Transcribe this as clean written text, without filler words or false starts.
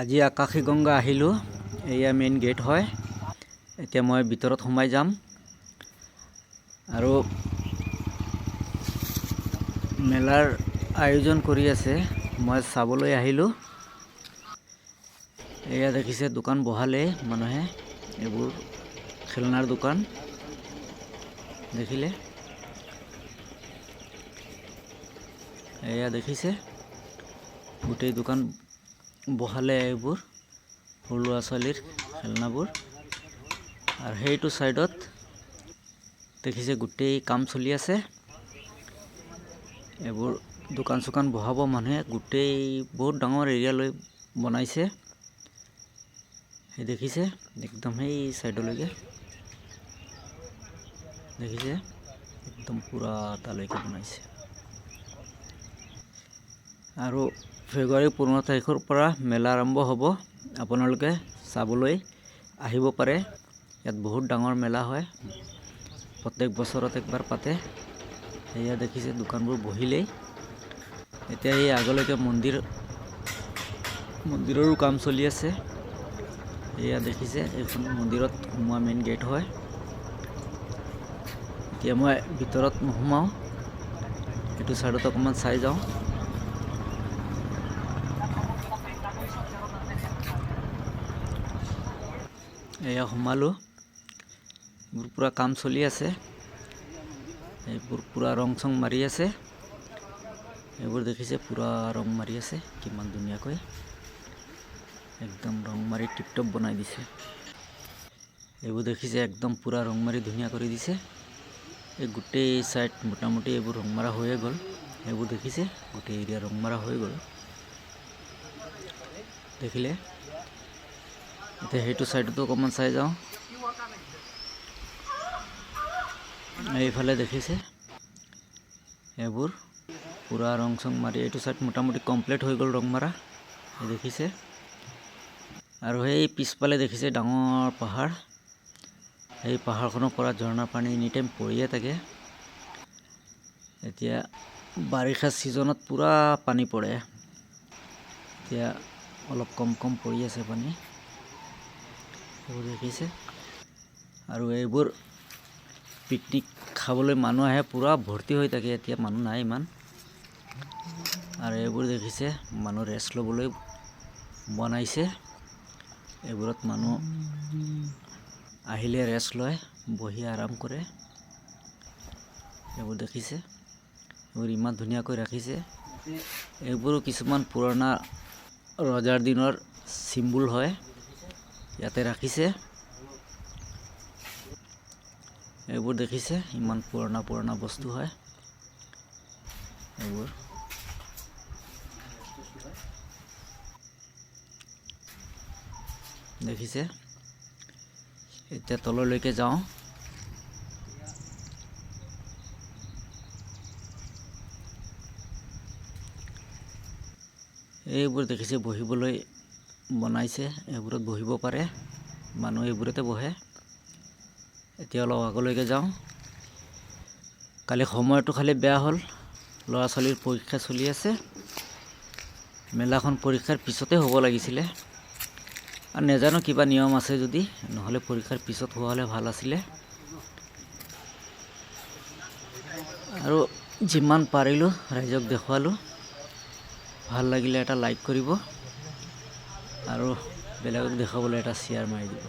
আজি আকাশী গংগা আহিলোঁ। এয়া মেইন গেট হয়। এতিয়া মই ভিতৰত সোমাই যাম আৰু মেলাৰ আয়োজন কৰি আছে, মই চাবলৈ আহিলোঁ। এয়া দেখিছে দোকান বহালে মানুহে, এইবোৰ খেলনাৰ দোকান দেখিলে। এয়া দেখিছে গোটেই দোকান বহালে এইবোৰ সৰু ল'ৰা ছোৱালীৰ খেলনাবোৰ। আৰু সেইটো চাইডত দেখিছে গোটেই কাম চলি আছে। এইবোৰ দোকান চোকান বহাব মানুহে, গোটেই বহুত ডাঙৰ এৰিয়া লৈ বনাইছে। সেই দেখিছে একদম সেই চাইডলৈকে দেখিছে, একদম পুৰা তালৈকে বনাইছে। আৰু ফেব্ৰুৱাৰী 15 তাৰিখৰ পৰা মেলা আৰম্ভ হ'ব। আপোনালোকে চাবলৈ আহিব পাৰে। ইয়াত বহুত ডাঙৰ মেলা হয়, প্ৰত্যেক বছৰত একবাৰ পাতে। সেয়া দেখিছে দোকানবোৰ বহিলেই। এতিয়া এই আগলৈকে মন্দিৰৰো কাম চলি আছে। এয়া দেখিছে এইখন মন্দিৰত সোমোৱা মেইন গেট হয়। এতিয়া মই ভিতৰত নোসোমাওঁ, এইটো চাইডত অকণমান চাই যাওঁ। এয়া সোমালোঁ, এইবোৰ পূৰা কাম চলি আছে। এইবোৰ পূৰা ৰং চং মাৰি আছে। এইবোৰ দেখিছে পূৰা ৰং মাৰি আছে, কিমান ধুনীয়াকৈ একদম ৰং মাৰি টিপটপ বনাই দিছে। এইবোৰ দেখিছে একদম পূৰা ৰং মাৰি ধুনীয়া কৰি দিছে। এই গোটেই চাইড মোটামুটি এইবোৰ ৰং মাৰা হৈয়ে গ'ল। এইবোৰ দেখিছে গোটেই এৰিয়া ৰং মাৰা হৈ গ'ল দেখিলে। এতিয়া সেইটো চাইডতো অকণমান চাই যাওঁ। এইফালে দেখিছে এইবোৰ পূৰা ৰং চং মাৰি এইটো চাইড মোটামুটি কমপ্লিট হৈ গ'ল ৰং মাৰা, দেখিছে। আৰু সেই পিছফালে দেখিছে ডাঙৰ পাহাৰ। সেই পাহাৰখনৰ পৰা ঝৰ্ণাৰ পানী এনি টাইম পৰিয়ে থাকে। এতিয়া বাৰিষা ছিজনত পূৰা পানী পৰে। এতিয়া অলপ কম কম পৰি আছে পানী, এইবোৰ দেখিছে। আৰু এইবোৰ পিকনিক খাবলৈ মানুহ আহে, পূৰা ভৰ্তি হৈ থাকে। এতিয়া মানুহ নাই ইমান। আৰু এইবোৰ দেখিছে মানুহ ৰেষ্ট ল'বলৈ বনাইছে। এইবোৰত মানুহ আহিলে ৰেষ্ট লয়, বহি আৰাম কৰে। এইবোৰ দেখিছে, এইবোৰ ইমান ধুনীয়াকৈ ৰাখিছে। এইবোৰো কিছুমান পুৰণা ৰজাৰ দিনৰ চিম্বল হয়, ইয়াতে ৰাখিছে। এইবোৰ দেখিছে ইমান পুৰণা বস্তু হয় এইবোৰ। দেখিছে। এতিয়া তললৈকে যাওঁ। এইবোৰ দেখিছে বহিবলৈ বনাইছে, এইবোৰত বহিব পাৰে মানুহ, এইবোৰতে বহে। এতিয়া অলপ আগলৈকে যাওঁ। কালি সময়টো খালি বেয়া হ'ল, ল'ৰা ছোৱালীৰ পৰীক্ষা চলি আছে। মেলাখন পৰীক্ষাৰ পিছতে হ'ব লাগিছিলে, আৰু নাজানো কিবা নিয়ম আছে যদি, নহ'লে পৰীক্ষাৰ পিছত হোৱা হ'লে ভাল আছিলে। আৰু যিমান পাৰিলোঁ ৰাইজক দেখুৱালোঁ। ভাল লাগিলে এটা লাইক কৰিব আৰু বেলেগক দেখাবলৈ এটা শ্বেয়াৰ মাৰি দিব।